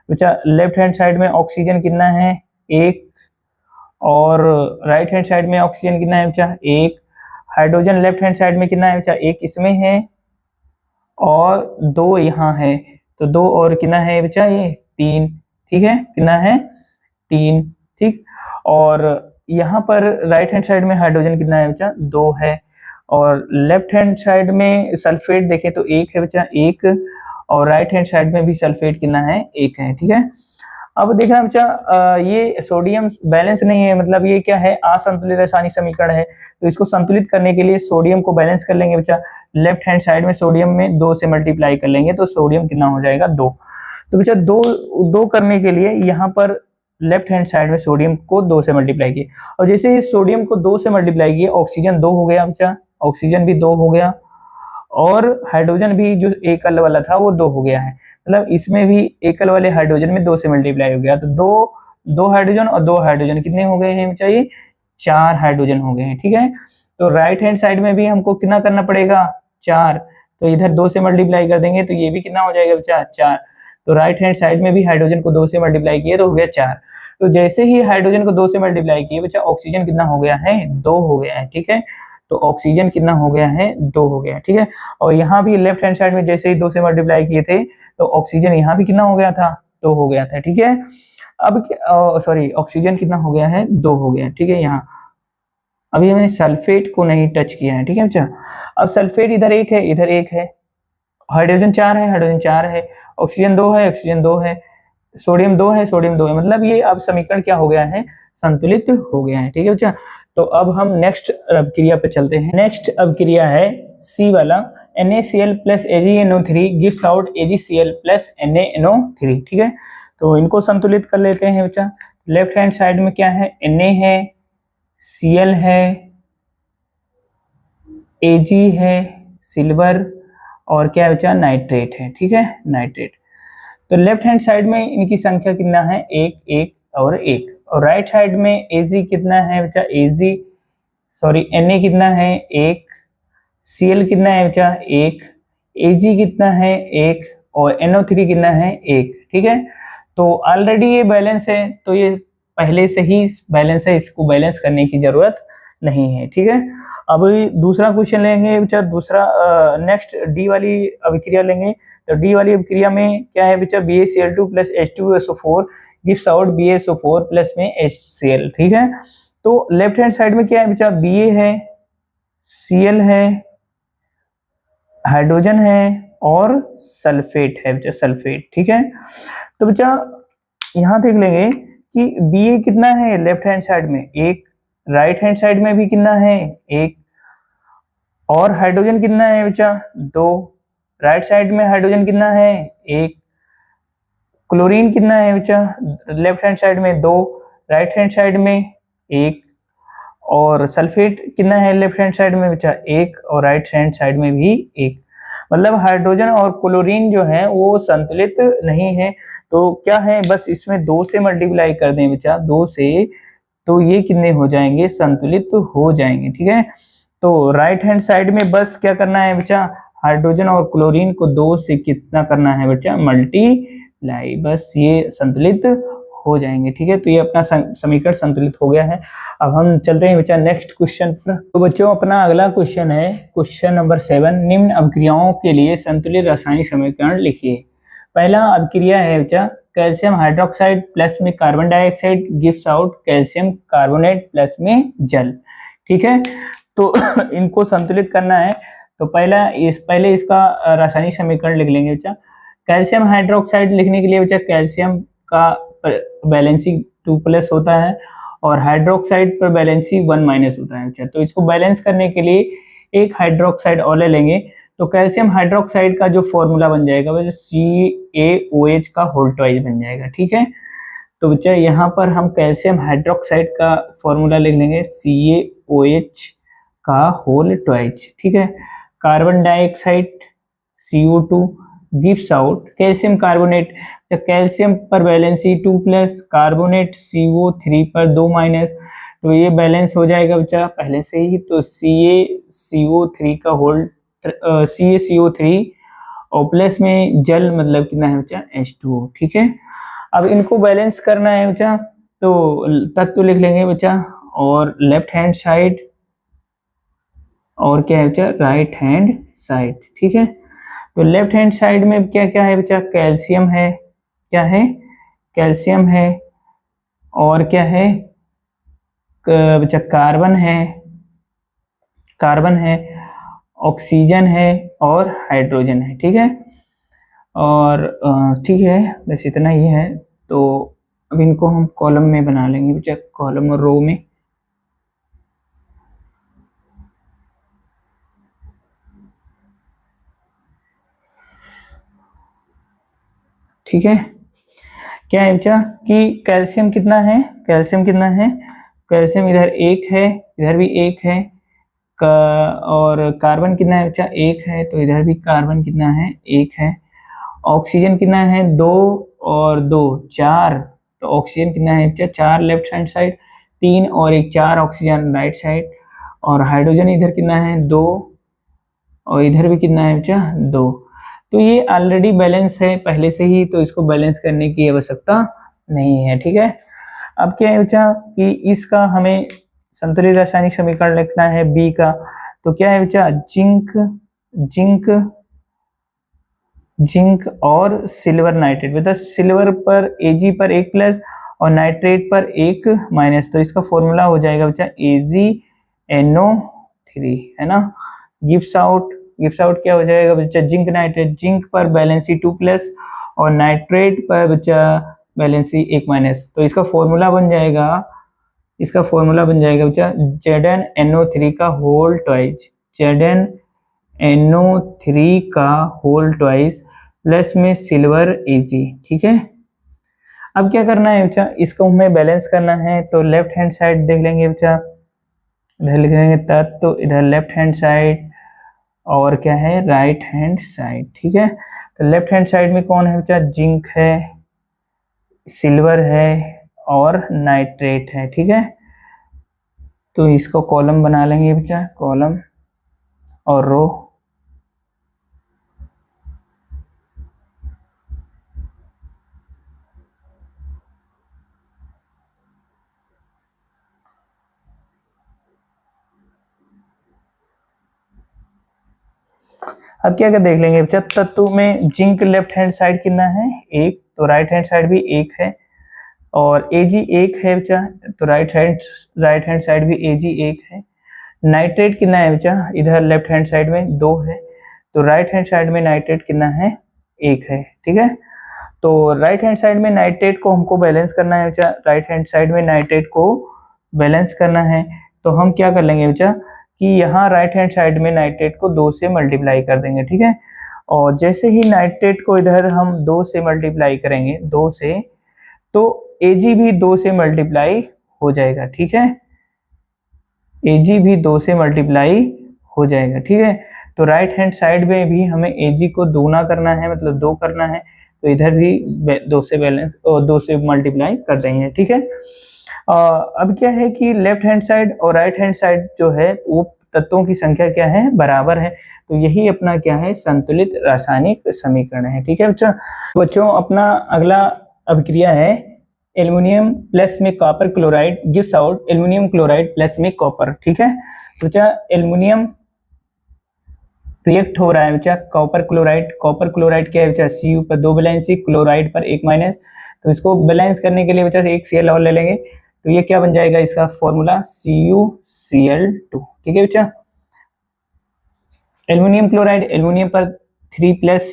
बच्चा। लेफ्ट हैंड साइड में ऑक्सीजन कितना है 1 और राइट हैंड साइड में ऑक्सीजन कितना है बच्चा 1। हाइड्रोजन लेफ्ट हैंड साइड में कितना है बच्चा 1 इसमें है और 2 यहाँ है, तो 2 और कितना है बच्चा ये 3, ठीक है, कितना है 3, ठीक। और यहाँ पर राइट हैंड साइड में हाइड्रोजन कितना है बच्चा 2 है और लेफ्ट हैंड साइड में सल्फेट देखें तो 1 है बच्चा 1 और राइट हैंड साइड में भी सल्फेट कितना है 1 है, ठीक है। अब देखना बच्चा ये सोडियम बैलेंस नहीं है, मतलब ये क्या है असंतुलित रासायनिक समीकरण है, तो इसको संतुलित करने के लिए सोडियम को बैलेंस कर लेंगे बच्चा। लेफ्ट हैंड साइड में सोडियम में 2 से मल्टीप्लाई कर लेंगे तो सोडियम कितना हो जाएगा 2। तो बच्चा 2 करने के लिए यहाँ पर लेफ्ट हैंड साइड में सोडियम को 2 से मल्टीप्लाई किए और जैसे ही सोडियम को 2 से मल्टीप्लाई किए ऑक्सीजन 2 हो गया बच्चा, ऑक्सीजन भी 2 हो गया और हाइड्रोजन भी जो एकल वाला था वो 2 हो गया है, मतलब इसमें भी एकल वाले हाइड्रोजन में 2 से मल्टीप्लाई हो गया, तो 2 हाइड्रोजन और 2 हाइड्रोजन कितने हो गए हैं चाहिए 4 हाइड्रोजन हो गए हैं, ठीक है। तो राइट हैंड साइड में भी हमको कितना करना पड़ेगा 4, तो इधर 2 से मल्टीप्लाई कर देंगे तो ये भी कितना हो जाएगा बच्चा 4। तो राइट हैंड साइड में भी हाइड्रोजन को 2 से मल्टीप्लाई किए तो हो गया 4। तो जैसे ही हाइड्रोजन को 2 से मल्टीप्लाई किए बच्चा ऑक्सीजन कितना हो गया है 2 हो गया है, ठीक है। तो ऑक्सीजन कितना हो गया है 2 हो गया, ठीक है। और यहाँ भी लेफ्ट हैंड साइड में जैसे ही 2 से मल्टीप्लाई किए थे तो ऑक्सीजन यहाँ भी कितना हो गया था 2 हो गया था, ठीक है। अब सॉरी ऑक्सीजन कितना हो गया है 2 हो गया, ठीक है। यहाँ अभी हमने सल्फेट को नहीं टच किया है, ठीक है बच्चा। अब सल्फेट इधर 1 है, इधर 1 है, हाइड्रोजन 4 है, हाइड्रोजन 4 है, ऑक्सीजन 2 है, ऑक्सीजन 2 है, सोडियम 2 है, सोडियम 2 है, मतलब ये अब समीकरण क्या हो गया है संतुलित हो गया है, ठीक है बच्चा। तो अब हम नेक्स्ट क्रिया पे चलते हैं। नेक्स्ट अब क्रिया है सी वाला NaCl plus AgNO3 gives out AgCl plus NaNO3, ठीक है। तो इनको संतुलित कर लेते हैं बच्चा। लेफ्ट हैंड साइड में क्या है Na है, Cl है, Ag है सिल्वर और क्या है बच्चा नाइट्रेट है, ठीक है नाइट्रेट। तो लेफ्ट हैंड साइड में इनकी संख्या कितना है 1 1 और 1 और राइट साइड में Ag कितना है बच्चा Na कितना है 1, Cl कितना है बच्चा 1, Ag कितना है 1 और NO3 कितना है 1, ठीक है। तो ऑलरेडी ये बैलेंस है, तो ये पहले से ही बैलेंस है, इसको बैलेंस करने की जरूरत नहीं है, ठीक है। अब दूसरा क्वेश्चन लेंगे बच्चा, दूसरा नेक्स्ट डी वाली अभिक्रिया लेंगे। तो डी वाली अभिक्रिया में क्या है बच्चा, BaCl2 plus H2SO4 gives out BaSO4 plus में HCl, ठीक है। तो लेफ्ट हैंड साइड में क्या है बच्चा, Ba है, Cl है, हाइड्रोजन है और सल्फेट है बच्चा, सल्फेट, ठीक है। तो बच्चा यहां देख लेंगे कि Ba कितना है लेफ्ट हैंड साइड में, एक, राइट हैंड साइड में भी कितना है, एक, और हाइड्रोजन कितना है बच्चा, दो, राइट साइड में हाइड्रोजन कितना है, एक, क्लोरीन कितना है बच्चा लेफ्ट हैंड साइड में, दो, राइट हैंड साइड में एक, और सल्फेट कितना है लेफ्ट हैंड साइड में बच्चा, एक, और राइट हैंड साइड में भी एक। मतलब हाइड्रोजन और क्लोरीन जो है वो संतुलित नहीं है। तो क्या है, बस इसमें दो से मल्टीप्लाई कर दें बच्चा, दो से, तो ये कितने हो जाएंगे, संतुलित हो जाएंगे, ठीक है। तो राइट हैंड साइड में बस क्या करना है बच्चा, हाइड्रोजन और क्लोरीन को दो से कितना करना है बच्चा, मल्टीप्लाई, बस ये संतुलित हो जाएंगे, ठीक है। तो ये अपना समीकरण संतुलित हो गया है। अब हम चलते हैं बच्चा नेक्स्ट क्वेश्चन पर। तो बच्चों अपना अगला क्वेश्चन है क्वेश्चन नंबर 7, निम्न अभिक्रियाओं के लिए संतुलित रासायनिक समीकरण लिखिए। पहला अभिक्रिया है बच्चा, कैल्शियम हाइड्रोक्साइड प्लस में carbon dioxide gives out calcium carbonate plus में जल, ठीक है। तो इनको संतुलित करना है, तो पहले इसका रासायनिक समीकरण लिख लेंगे बच्चा। कैल्शियम हाइड्रोक्साइड लिखने के लिए बच्चा, कैल्शियम का बैलेंसी 2+ होता है और हाइड्रोक्साइड पर बैलेंसी 1- होता है बच्चा। तो इसको बैलेंस करने के लिए एक हाइड्रोक्साइड और ले लेंगे। तो कैल्शियम हाइड्रोक्साइड का जो फॉर्मूला बन जाएगा वो CaOH का होल ट्वाइस बन जाएगा, ठीक है। तो बच्चा यहाँ पर हम कैल्शियम हाइड्रोक्साइड का फॉर्मूला लिख लेंगे CaOH का होल ट्वाइस, ठीक है। Carbon dioxide CO2 gives out calcium carbonate, तो कैल्शियम पर बैलेंसी 2+, कार्बोनेट CO3 पर 2-, तो ये बैलेंस हो जाएगा बच्चा पहले से ही। तो CaCO3 का होल CaCO3 और प्लस में जल मतलब कितना है बच्चा, H2O, ठीक है। अब इनको बैलेंस करना है बच्चा, तो तत्व लिख लेंगे बच्चा, और लेफ्ट हैंड साइड और क्या है बच्चा, राइट हैंड साइड, ठीक है। तो लेफ्ट हैंड साइड में क्या क्या है बच्चा, कैल्शियम है, क्या है, कैल्शियम है, और क्या है बच्चा, कार्बन है, ऑक्सीजन है और हाइड्रोजन है, ठीक है। और ठीक है, बस इतना ही है। तो अब इनको हम कॉलम में बना लेंगे बच्चा, कॉलम और रो में, ठीक है। क्या है बच्चा कि कैल्शियम कितना है, कैल्शियम इधर एक है, इधर भी एक है, और कार्बन कितना है बच्चा, एक है, तो इधर भी कार्बन कितना है, एक है। ऑक्सीजन कितना है, दो, और दो, चार, तो ऑक्सीजन कितना है बच्चा, चार लेफ्ट हैंड साइड, तीन और एक, चार ऑक्सीजन राइट साइड। और हाइड्रोजन इधर कितना है, दो, और इधर भी कितना है बच्चा, दो। तो ये ऑलरेडी बैलेंस है पहले से ही, तो इसको बैलेंस करने की आवश्यकता नहीं है, ठीक है। अब क्या है बच्चा कि इसका हमें संतुलित रासायनिक समीकरण लिखना है बी का। तो क्या है बच्चा, जिंक और सिल्वर नाइट्रेट, मतलब सिल्वर पर Ag पर 1+ और नाइट्रेट पर 1-, तो इसका फॉर्मूला हो जाएगा बच्चा AgNO3, है ना। गिव्स आउट क्या हो जाएगा बच्चा, जिंक नाइट्रेट, जिंक पर बैलेंसी 2+ और नाइट्रेट पर बच्चा बैलेंसी 1-, तो इसका फॉर्मूला बन जाएगा बच्चा ZnNO3 का होल ट्वाइस, ZnNO3 का होल ट्वाइस प्लस में सिल्वर Ag, ठीक है। अब क्या करना है बच्चा, इसको हमें बैलेंस करना है। तो लेफ्ट हैंड साइड देख लेंगे बच्चा, इधर लिख लेंगे तत्व, तो इधर लेफ्ट हैंड साइड और क्या है, राइट हैंड साइड, ठीक है। तो लेफ्ट हैंड साइड में कौन है बच्चा, जिंक है, सिल्वर है और नाइट्रेट है, ठीक है। तो इसको कॉलम बना लेंगे बच्चा, कॉलम और रो, अब क्या क्या देख लेंगे बच्चा, तत्व में जिंक लेफ्ट हैंड साइड कितना है 1, तो राइट हैंड साइड भी 1 है, और Ag 1 है बच्चा, तो राइट हैंड साइड भी Ag 1 है। नाइट्रेट कितना है बच्चा, इधर लेफ्ट हैंड साइड में 2 है, तो राइट हैंड साइड में नाइट्रेट कितना है 1 है, ठीक है। तो राइट हैंड साइड में नाइट्रेट को हमको बैलेंस करना है बच्चा, राइट हैंड साइड में नाइट्रेट को बैलेंस करना है, तो हम क्या कर लेंगे बच्चा कि यहाँ राइट हैंड साइड में नाइट्रेट को 2 से मल्टीप्लाई कर देंगे, ठीक है। और जैसे ही नाइट्रेट को इधर हम 2 से मल्टीप्लाई करेंगे, 2 से, तो Ag भी 2 से मल्टीप्लाई हो जाएगा, ठीक है। Ag भी 2 से मल्टीप्लाई हो जाएगा, ठीक है। तो राइट हैंड साइड में भी हमें Ag को दूना करना है, मतलब 2 करना है, तो इधर भी 2 से बैलेंस और 2 से मल्टीप्लाई कर देंगे, ठीक है। अब क्या है कि लेफ्ट हैंड साइड और राइट हैंड साइड जो है वो तत्वों की संख्या क्या है, बराबर है, तो यही अपना क्या है, संतुलित रासायनिक समीकरण है, ठीक है बच्चों। अपना अगला अभिक्रिया है एल्युमिनियम प्लस में copper chloride gives out aluminium chloride plus में कॉपर, ठीक है। तो बच्चा एल्युमिनियम रिएक्ट हो रहा है बच्चा कॉपर क्लोराइड क्या है बच्चा, Cu पर 2 बैलेंस, क्लोराइड पर 1 माइनस, तो इसको बैलेंस करने के लिए बच्चा एक Cl और ले लेंगे, तो ये क्या बन जाएगा इसका फॉर्मूला CuCl2, ठीक है बच्चा। एल्युमिनियम क्लोराइड, एल्युमिनियम पर 3 प्लस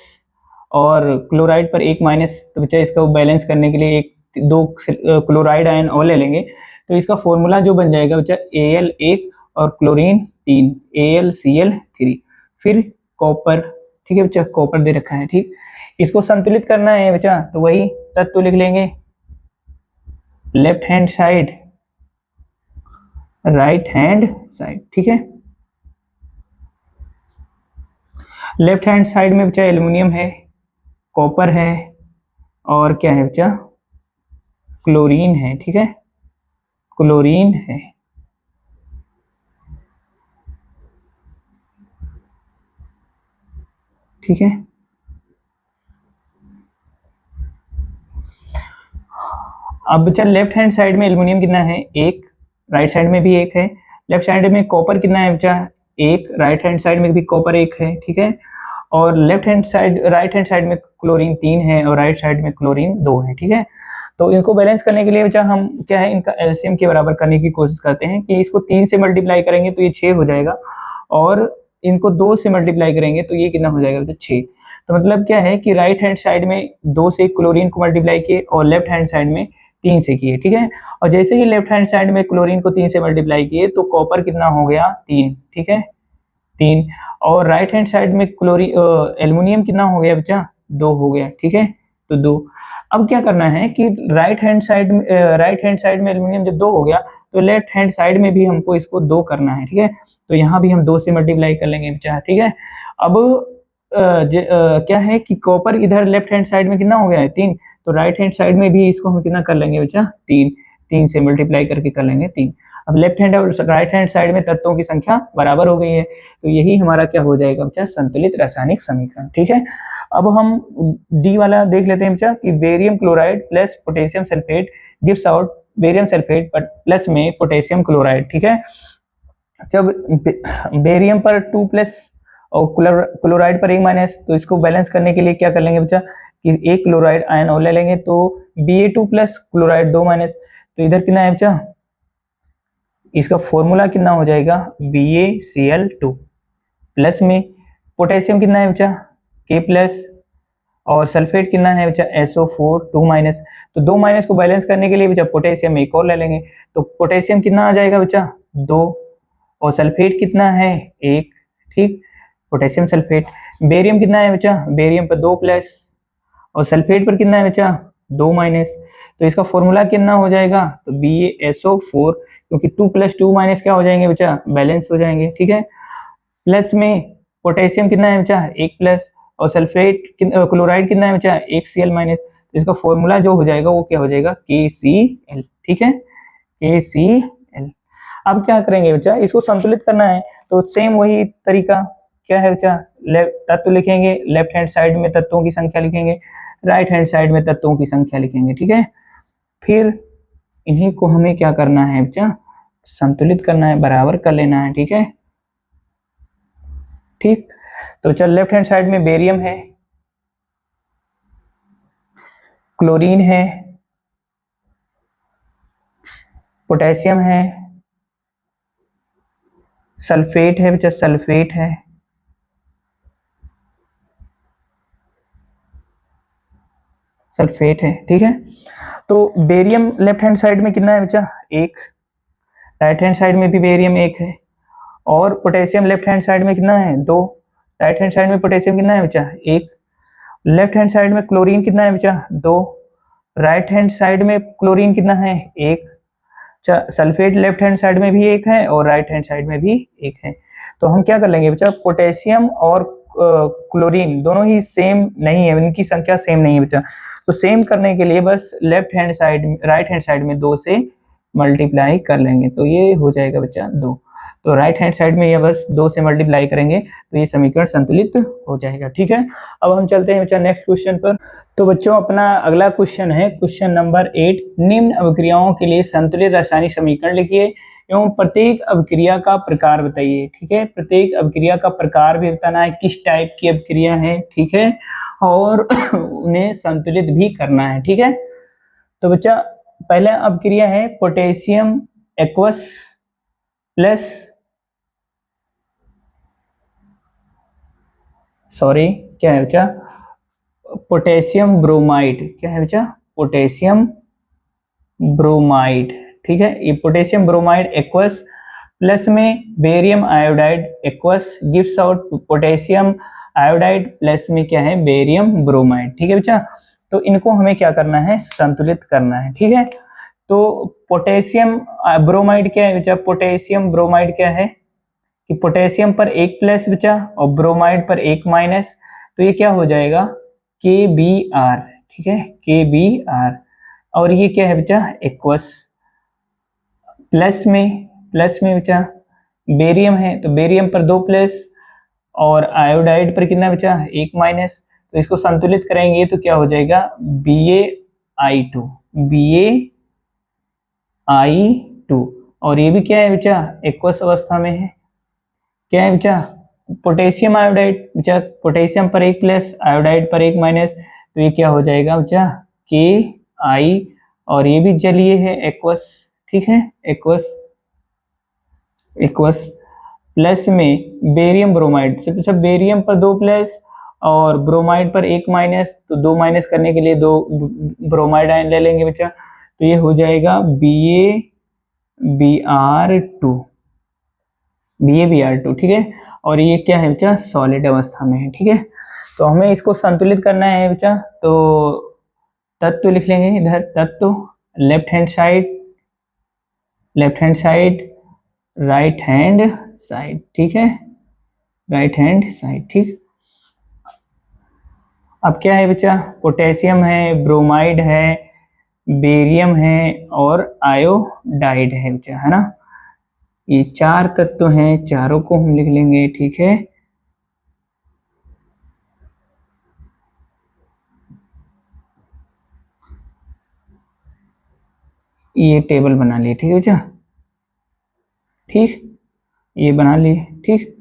और क्लोराइड पर 1 माइनस, तो बच्चा इसका बैलेंस करने के लिए 2 क्लोराइड आयन और ले लेंगे, तो इसका फॉर्मूला जो बन जाएगा बच्चा Al1 और क्लोरीन 3 AlCl3, फिर कॉपर, ठीक है बच्चा, कॉपर दे रखा है, ठीक। इसको संतुलित करना है बच्चा, तो वही तत्व लिख लेंगे, left hand side right hand side, ठीक है। लेफ्ट हैंड साइड में बच्चा एल्युमिनियम है, कॉपर है, और क्या है बच्चा, क्लोरीन है, ठीक है, क्लोरीन है, ठीक है। अब बच्चा लेफ्ट हैंड साइड में एल्युमिनियम कितना है 1, राइट साइड में भी 1 है, लेफ्ट साइड में कॉपर कितना है बच्चा 1, राइट हैंड साइड में भी कॉपर 1 है, ठीक है। और राइट हैंड साइड में क्लोरीन 3 है और राइट साइड में क्लोरीन 2 है, ठीक है। तो इनको बैलेंस करने के लिए बच्चा हम क्या है, इनका एलसीएम के बराबर करने की कोशिश करते हैं कि इसको 3 से मल्टीप्लाई करेंगे तो ये 6 हो जाएगा, और इनको 2 से मल्टीप्लाई करेंगे तो ये कितना हो जाएगा बच्चा 6। तो मतलब क्या है कि राइट हैंड साइड में 2 से क्लोरीन को मल्टीप्लाई किए और लेफ्ट हैंड साइड में 3 से किए, ठीक है। और जैसे ही लेफ्ट हैंड साइड में क्लोरीन को 3 से मल्टीप्लाई किए तो कॉपर कितना हो गया 3, ठीक है 3, और राइट हैंड साइड में एल्युमिनियम कितना हो गया बच्चा 2 हो गया, ठीक है, तो 2। अब क्या करना है कि राइट हैंड साइड में एल्युमिनियम जब 2 हो गया तो लेफ्ट हैंड साइड में भी हमको इसको 2 करना है, ठीक है। तो यहाँ भी हम 2 से मल्टीप्लाई कर लेंगे बच्चा, ठीक है। अब क्या है कि कॉपर इधर लेफ्ट हैंड साइड में कितना हो गया है 3, तो राइट हैंड साइड में भी इसको हम कितना कर लेंगे बच्चा 3 से मल्टीप्लाई करके कर लेंगे 3। अब लेफ्ट हैंड और राइट हैंड साइड में तत्वों की संख्या बराबर हो गई है, तो यही हमारा क्या हो जाएगा बच्चा संतुलित रासायनिक समीकरण, ठीक है। अब हम डी वाला देख लेते हैं बच्चा कि barium chloride plus potassium sulphate gives out barium sulphate plus में पोटेशियम क्लोराइड, ठीक है। जब बेरियम पर 2 प्लस और क्लोराइड पर 1 माइनस, तो इसको बैलेंस करने के लिए क्या कर लेंगे बच्चा कि एक क्लोराइड आयन और ले लेंगे, तो Ba2 प्लस क्लोराइड 2 माइनस, तो इधर कितना है बच्चा, इसका फॉर्मूला कितना हो जाएगा BaCl2 प्लस में पोटेशियम कितना है बच्चा K प्लस, और सल्फेट कितना है बच्चा SO4 2 माइनस, तो 2 माइनस को बैलेंस करने के लिए बच्चा पोटेशियम एक और ले लेंगे, तो पोटेशियम कितना आ जाएगा बच्चा 2, और सल्फेट कितना है 1, ठीक, पोटेशियम सल्फेट। बेरियम कितना है बच्चा, बेरियम पर 2 प्लस और सल्फेट पर कितना है बच्चा 2 माइनस, तो इसका फॉर्मूला कितना हो जाएगा तो BaSO4, क्योंकि 2 प्लस 2 माइनस क्या हो जाएंगे बच्चा बैलेंस हो जाएंगे, ठीक है। प्लस में पोटेशियम कितना है बच्चा 1 प्लस, और सल्फेट क्लोराइड कितना है बच्चा 1 Cl माइनस, तो इसका फॉर्मूला जो हो जाएगा वो क्या हो जाएगा KCl, ठीक है KCl। अब क्या करेंगे बच्चा, इसको संतुलित करना है, तो सेम वही तरीका क्या है बच्चा, तत्व लिखेंगे, लेफ्ट हैंड साइड में तत्वों की संख्या लिखेंगे, राइट हैंड साइड में तत्वों की संख्या लिखेंगे, ठीक है। फिर इन्हीं को हमें क्या करना है बच्चा संतुलित करना है, बराबर कर लेना है, ठीक है, ठीक। तो चल लेफ्ट हैंड साइड में बेरियम है, क्लोरीन है, पोटेशियम है, सल्फेट है बच्चा, सल्फेट है, सल्फेट है। ठीक है, तो बेरियम लेफ्ट हैंड साइड में कितना है बच्चा, एक। राइट हैंड साइड में भी बेरियम एक है। और पोटेशियम लेफ्ट हैंड साइड में कितना है, दो। राइट हैंड साइड में पोटेशियम कितना है बच्चा, एक। लेफ्ट हैंड साइड में क्लोरीन कितना है बच्चा, दो। राइट हैंड साइड में क्लोरीन कितना है, एक। सल्फेट लेफ्ट हैंड साइड में भी एक है और राइट हैंड साइड में भी एक है। तो हम क्या कर लेंगे बच्चा, पोटेशियम और क्लोरीन दोनों ही सेम नहीं है, इनकी संख्या सेम नहीं है बच्चा। तो सेम करने के लिए बस left hand side right hand side में दो से मल्टीप्लाई कर लेंगे, तो ये हो जाएगा बच्चा दो। तो राइट हैंड साइड में ये बस दो से मल्टीप्लाई करेंगे तो ये समीकरण संतुलित हो जाएगा। ठीक है, अब हम चलते हैं बच्चा नेक्स्ट क्वेश्चन पर। तो बच्चों अपना अगला क्वेश्चन है क्वेश्चन नंबर 8। निम्न अभिक्रियाओं के लिए संतुलित रासायनिक समीकरण लिखिए एवं प्रत्येक अभिक्रिया का प्रकार बताइए। ठीक है, प्रत्येक अभिक्रिया का प्रकार भी बताना है, किस टाइप की अभिक्रिया है। ठीक है, और उन्हें संतुलित भी करना है। ठीक है, तो बच्चा पहला अभिक्रिया है पोटेशियम एक्वस प्लस क्या है बच्चा, पोटेशियम ब्रोमाइड। क्या है बच्चा, पोटेशियम ब्रोमाइड। ठीक है, ये पोटेशियम ब्रोमाइड एक्वस प्लस में barium iodide aqueous gives out potassium iodide plus में क्या है, बेरियम ब्रोमाइड। ठीक है बच्चा, तो इनको हमें क्या करना है, संतुलित करना है। ठीक है, तो पोटेशियम ब्रोमाइड क्या है बच्चा, पोटेशियम ब्रोमाइड क्या है कि पोटेशियम पर एक प्लस बचा और ब्रोमाइड पर एक माइनस, तो ये क्या हो जाएगा, KBr। ठीक है, KBr। और ये क्या है बचा, एक्वस प्लस में बचा बेरियम है, तो बेरियम पर दो प्लस और आयोडाइड पर कितना बचा, एक माइनस। तो इसको संतुलित करेंगे तो क्या हो जाएगा, BaI2। और ये भी क्या है बचा, एक्वस अवस्था में है। क्या है बचा, पोटेशियम आयोडाइड बचा, पोटेशियम पर एक प्लस आयोडाइड पर एक माइनस, तो ये क्या हो जाएगा बचा, KI। और ये भी जलीय है, एक्वस। ठीक है, एक्वस प्लस में बेरियम ब्रोमाइड, सिर्फ बेरियम पर दो प्लस और ब्रोमाइड पर एक माइनस, तो दो माइनस करने के लिए दो ब्रोमाइड आयन ले लेंगे बच्चा, तो ये हो जाएगा BaBr2। ठीक है, और ये क्या है बच्चा, सॉलिड अवस्था में है। ठीक है, तो हमें इसको संतुलित करना है बच्चा, तो तत्व लिख लेंगे इधर, तत्व left hand side right hand side. ठीक है, राइट हैंड साइड। ठीक, अब क्या है बच्चा, पोटेशियम है, ब्रोमाइड है, बेरियम है और आयोडाइड है बच्चा, है ना। ये चार तत्व हैं, चारों को हम लिख लेंगे। ठीक है, ये टेबल बना लिए। ठीक है बच्चा, ठीक, ये बना लिए। ठीक,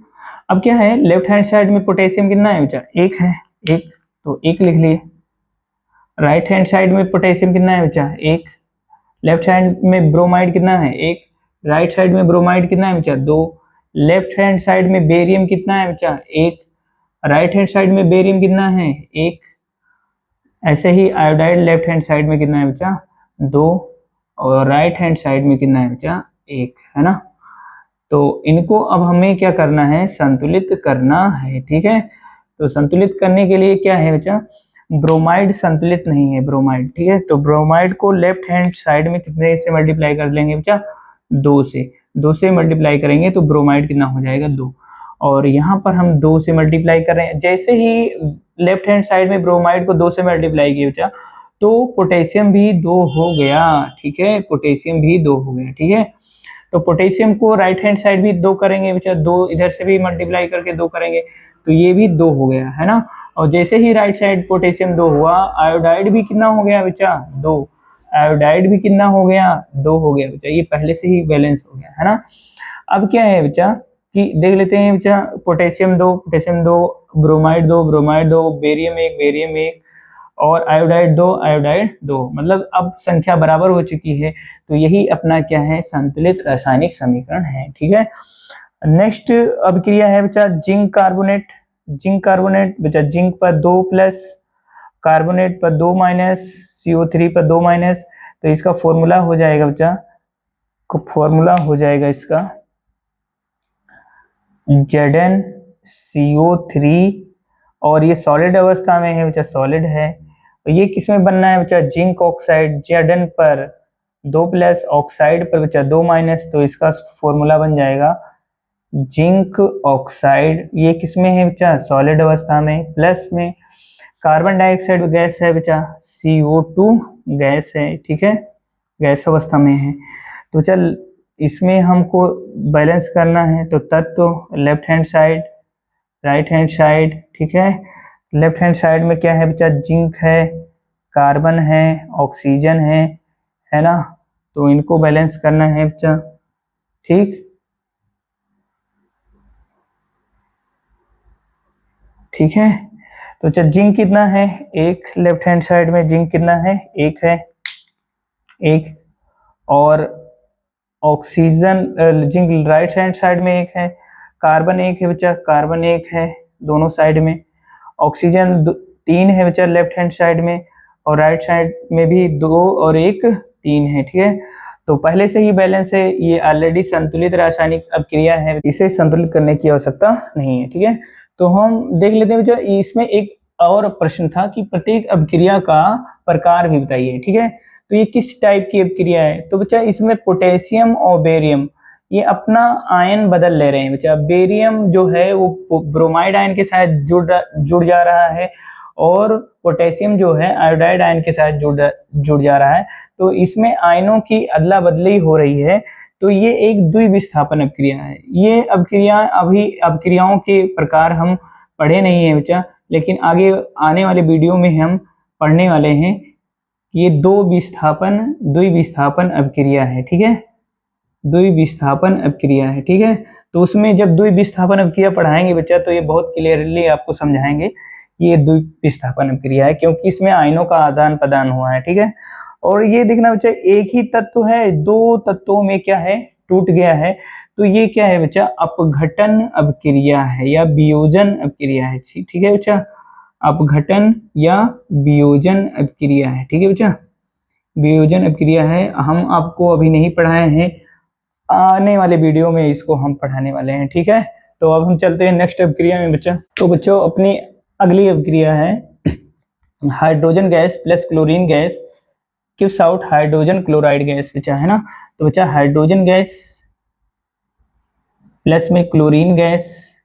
अब क्या है, लेफ्ट हैंड साइड में पोटेशियम कितना है बच्चा, एक है, एक, तो एक लिख लिए। राइट हैंड साइड में पोटेशियम कितना है बच्चा, एक। लेफ्ट साइड में ब्रोमाइड कितना है, एक। राइट साइड में ब्रोमाइड कितना है बच्चा, दो। लेफ्ट हैंड साइड में बेरियम कितना है बच्चा, एक। राइट हैंड साइड में बेरियम कितना है, एक। ऐसे ही आयोडाइड लेफ्ट हैंड साइड में कितना है बच्चा, दो। और राइट हैंड साइड में कितना है बच्चा, एक, है ना। तो इनको अब हमें क्या करना है, संतुलित करना है। ठीक है, तो संतुलित करने के लिए क्या है बच्चा, ब्रोमाइड संतुलित नहीं है, ब्रोमाइड। ठीक है, तो ब्रोमाइड को लेफ्ट हैंड साइड में कितने से मल्टीप्लाई कर लेंगे बच्चा, दो से मल्टीप्लाई करेंगे तो ब्रोमाइड कितना हो जाएगा, दो। और यहाँ पर हम दो से मल्टीप्लाई कर रहे हैं, जैसे ही लेफ्ट हैंड साइड में ब्रोमाइड को दो से मल्टीप्लाई किया बच्चा तो पोटेशियम भी दो हो गया। ठीक है, पोटेशियम भी दो हो गया। ठीक है, तो पोटेशियम को राइट हैंड साइड भी दो करेंगे बच्चा, दो इधर से भी मल्टीप्लाई करके दो करेंगे तो ये भी दो हो गया, है ना। और जैसे ही राइट साइड पोटेशियम दो हुआ, आयोडाइड भी कितना हो गया बच्चा, दो। आयोडाइड भी कितना हो गया, दो हो गया बच्चा, ये पहले से ही बैलेंस हो गया, है ना। अब क्या है बच्चा, कि देख लेते हैं बच्चा, पोटेशियम दो, ब्रोमाइड दो, बेरियम एक और आयोडाइड दो, मतलब अब संख्या बराबर हो चुकी है। तो यही अपना क्या है, संतुलित रासायनिक समीकरण है। ठीक है, नेक्स्ट अभिक्रिया है बच्चा जिंक कार्बोनेट बच्चा, जिंक पर 2 प्लस, कार्बोनेट पर 2 माइनस, CO3 पर 2 माइनस। तो इसका फॉर्मूला हो जाएगा बच्चा, फॉर्मूला हो जाएगा इसका ZnCO3, और ये सॉलिड अवस्था में है बच्चा, सॉलिड है। तो ये किस में बनना है बच्चा, जिंक ऑक्साइड, Zn पर 2 प्लस, ऑक्साइड पर बच्चा 2 माइनस। तो इसका फॉर्मूला बन जाएगा जिंक ऑक्साइड, ये किस में है बच्चा, सॉलिड अवस्था में। प्लस में कार्बन डाइऑक्साइड गैस है बच्चा, CO2 गैस है। ठीक है, गैस अवस्था में है। तो चल इसमें हमको बैलेंस करना है, तो तत्व left hand side, right hand side. ठीक है, लेफ्ट हैंड साइड में क्या है बच्चा, जिंक है, कार्बन है, ऑक्सीजन है ना। तो इनको बैलेंस करना है बच्चा। ठीक है, तो चल जिंक कितना है, एक, लेफ्ट हैंड साइड में जिंक कितना है, एक है, एक। और oxygen zinc right hand side में एक है, कार्बन एक है बच्चा, कार्बन एक है दोनों साइड में। ऑक्सीजन 3 है बच्चा लेफ्ट हैंड साइड में, और राइट साइड में भी 2 और 1 3 है। ठीक है, तो पहले से ही बैलेंस है, ये ऑलरेडी संतुलित रासायनिक अभिक्रिया है, इसे संतुलित करने की आवश्यकता नहीं है। ठीक है, तो हम देख लेते हैं बच्चा, इसमें एक और प्रश्न था कि प्रत्येक अभिक्रिया का प्रकार भी बताइए। ठीक है, तो ये किस टाइप की अभिक्रिया है, तो बच्चा इसमें पोटेशियम और बेरियम ये अपना आयन बदल ले रहे हैं बच्चा। बेरियम जो है वो ब्रोमाइड आयन के साथ जुड़ जा रहा है, और पोटेशियम जो है आयोडाइड आयन के साथ जुड़ जा रहा है। तो इसमें आयनों की अदला बदली हो रही है। तो ये एक द्विविस्थापन अभिक्रिया है। ये अभिक्रिया अभी अभिक्रियाओं के प्रकार हम पढ़े नहीं है बच्चा, लेकिन आगे आने वाले वीडियो में हम पढ़ने वाले हैं। ये द्विविस्थापन अभिक्रिया है। ठीक है, द्विविस्थापन अभिक्रिया है। ठीक है, तो उसमें जब द्विविस्थापन अभिक्रिया पढ़ाएंगे बच्चा, तो ये बहुत क्लियरली आपको समझाएंगे कि ये द्विविस्थापन अभिक्रिया है, क्योंकि इसमें आयनों का आदान प्रदान हुआ है। ठीक है, और ये देखना बच्चा, एक ही तत्व है, 2 तत्वों में क्या है, टूट गया है। तो ये क्या है बच्चा, अपघटन अभिक्रिया है या वियोजन अभिक्रिया है। ठीक है बच्चा, अपघटन या वियोजन अभिक्रिया है। ठीक है बच्चा, वियोजन अभिक्रिया है। हम आपको अभी नहीं पढ़ाए हैं, आने वाले वीडियो में इसको हम पढ़ाने वाले हैं। ठीक है, तो अब हम चलते हैं नेक्स्ट अभिक्रिया में बच्चा। तो बच्चों अपनी अगली अभिक्रिया है hydrogen gas plus chlorine gas gives out hydrogen chloride gas बच्चा, है ना। तो बच्चा हाइड्रोजन गैस प्लस में क्लोरीन गैस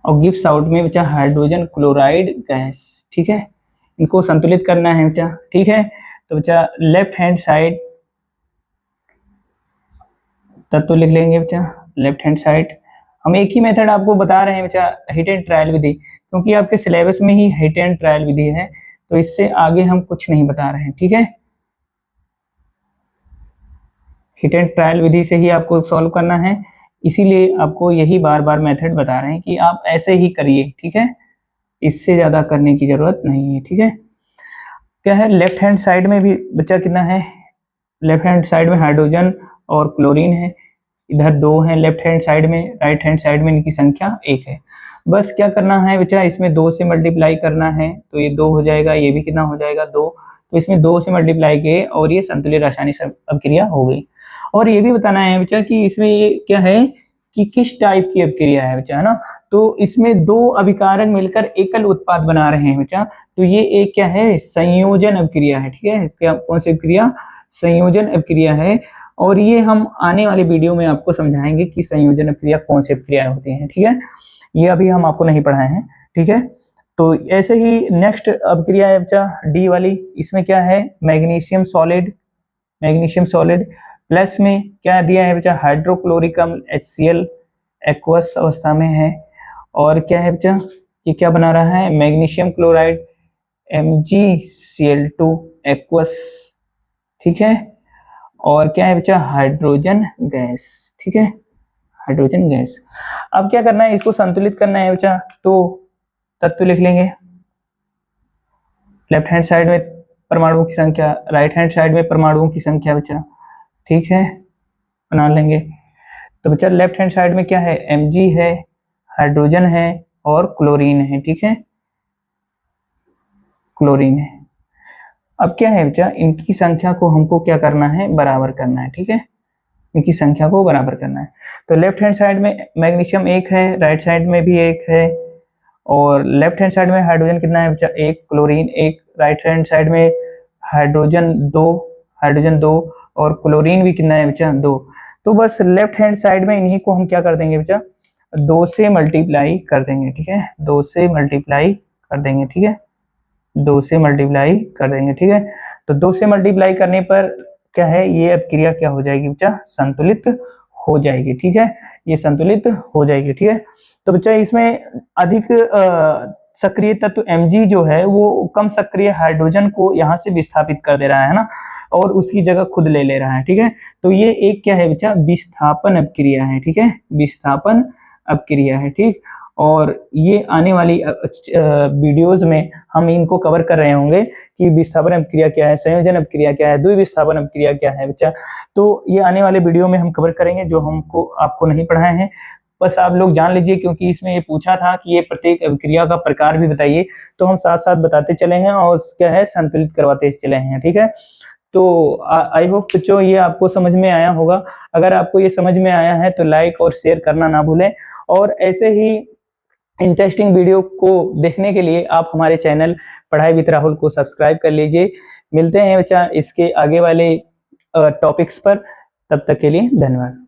और गिव्स आउट में बच्चा हाइड्रोजन क्लोराइड गैस। ठीक है, इनको संतुलित करना है बच्चा। ठीक है, तो बच्चा लेफ्ट हैंड साइड तत्व लिख लेंगे बच्चा, लेफ्ट हैंड साइड। हम एक ही मेथड आपको बता रहे हैं बच्चा, हिट एंड ट्रायल विधि, क्योंकि आपके सिलेबस में ही हिट एंड ट्रायल विधि है, तो इससे आगे हम कुछ नहीं बता रहे हैं। ठीक है, हिट एंड ट्रायल विधि से ही आपको सॉल्व करना है, इसीलिए आपको यही बार बार मेथड बता रहे हैं कि आप ऐसे ही करिए। ठीक है, इससे ज्यादा करने की जरूरत नहीं है। ठीक है, क्या है, लेफ्ट हैंड साइड में भी बच्चा कितना है, लेफ्ट हैंड साइड में हाइड्रोजन और क्लोरीन है, इधर 2 है लेफ्ट हैंड साइड में, राइट हैंड साइड में इनकी संख्या 1 है। बस क्या करना है बच्चा, इसमें 2 से मल्टीप्लाई करना है, तो ये 2 हो जाएगा, ये भी कितना हो जाएगा 2। तो इसमें 2 से मल्टीप्लाई किए और ये संतुलित रासायनिक अभिक्रिया हो गई। और ये भी बताना है बच्चा कि इसमें ये क्या है कि किस टाइप की अभिक्रिया है बच्चा, है ना। तो इसमें 2 अभिकारक मिलकर एकल उत्पाद बना रहे हैं बच्चा, तो ये एक क्या है, संयोजन अभिक्रिया है। ठीक है, क्या कौन सी अभिक्रिया, संयोजन अभिक्रिया है। और ये हम आने वाले वीडियो में आपको समझाएंगे कि संयोजन अभिक्रिया कौन सी अभिक्रिया होती है। ठीक है, ये अभी हम आपको नहीं पढ़ाए हैं। ठीक है, तो ऐसे ही नेक्स्ट अभिक्रिया है बच्चा डी वाली, इसमें क्या है, मैग्नीशियम सॉलिड प्लस में क्या दिया है बच्चा, हाइड्रोक्लोरिक अम्ल HCl एक्वस अवस्था में है। और क्या है बच्चा, ये क्या बना रहा है, मैग्नीशियम क्लोराइड MgCl2 एक्वस। ठीक है, और क्या है बच्चा, हाइड्रोजन गैस। ठीक है, हाइड्रोजन गैस। अब क्या करना है, इसको संतुलित करना है बच्चा, तो तत्व लिख लेंगे। लेफ्ट हैंड साइड में परमाणुओं की संख्या, राइट हैंड साइड में परमाणुओं की संख्या बच्चा, ठीक है, बना लेंगे। तो बच्चा लेफ्ट हैंड साइड में क्या है, Mg है, हाइड्रोजन है और क्लोरीन है, ठीक है, क्लोरीन है। अब क्या है बच्चा, इनकी संख्या को हमको क्या करना है, बराबर करना है, ठीक है, इनकी संख्या को बराबर करना है। तो लेफ्ट हैंड साइड में मैग्नीशियम 1 है, राइट साइड में भी 1 है, और लेफ्ट हैंड साइड में हाइड्रोजन कितना है बच्चा, 1, क्लोरीन 1, राइट हैंड साइड में हाइड्रोजन 2 और क्लोरीन भी कितना है बच्चा, 2। तो बस लेफ्ट हैंड साइड में इन्हीं को हम क्या कर देंगे बच्चा, 2 से मल्टीप्लाई कर देंगे, ठीक है, 2 से मल्टीप्लाई कर देंगे, ठीक है, 2 से मल्टीप्लाई कर देंगे, ठीक है। तो 2 से मल्टीप्लाई करने पर क्या है, ये अपक्रिया क्या हो जाएगी बच्चा, संतुलित हो जाएगी, ठीक है, ये संतुलित हो जाएगी, ठीक है। तो बच्चा इसमें अधिक सक्रिय तत्व Mg जो है वो कम सक्रिय हाइड्रोजन को यहाँ से विस्थापित कर दे रहा है ना, और उसकी जगह खुद ले रहा है, ठीक है। तो ये एक क्या है बच्चा, विस्थापन अपक्रिया है, ठीक है, विस्थापन अपक्रिया है, ठीक। और ये आने वाली वीडियोस में हम इनको कवर कर रहे होंगे कि विस्थापन अपक्रिया क्या है, संयोजन अपक्रिया क्या है, द्विविस्थापन अपक्रिया क्या है बच्चा। तो ये आने वाले वीडियो में हम कवर करेंगे, जो हमको आपको नहीं पढ़ाए हैं, बस आप लोग जान लीजिए, क्योंकि इसमें ये पूछा था कि ये प्रत्येक अभिक्रिया का प्रकार भी बताइए, तो हम साथ साथ बताते चले हैं और क्या है, संतुलित करवाते चले हैं, ठीक है। तो आई होप बच्चों ये आपको समझ में आया होगा। अगर आपको ये समझ में आया है तो लाइक और शेयर करना ना भूलें, और ऐसे ही इंटरेस्टिंग वीडियो को देखने के लिए आप हमारे चैनल पढ़ाई विद राहुल को सब्सक्राइब कर लीजिए। मिलते हैं बच्चा इसके आगे वाले टॉपिक्स पर, तब तक के लिए धन्यवाद।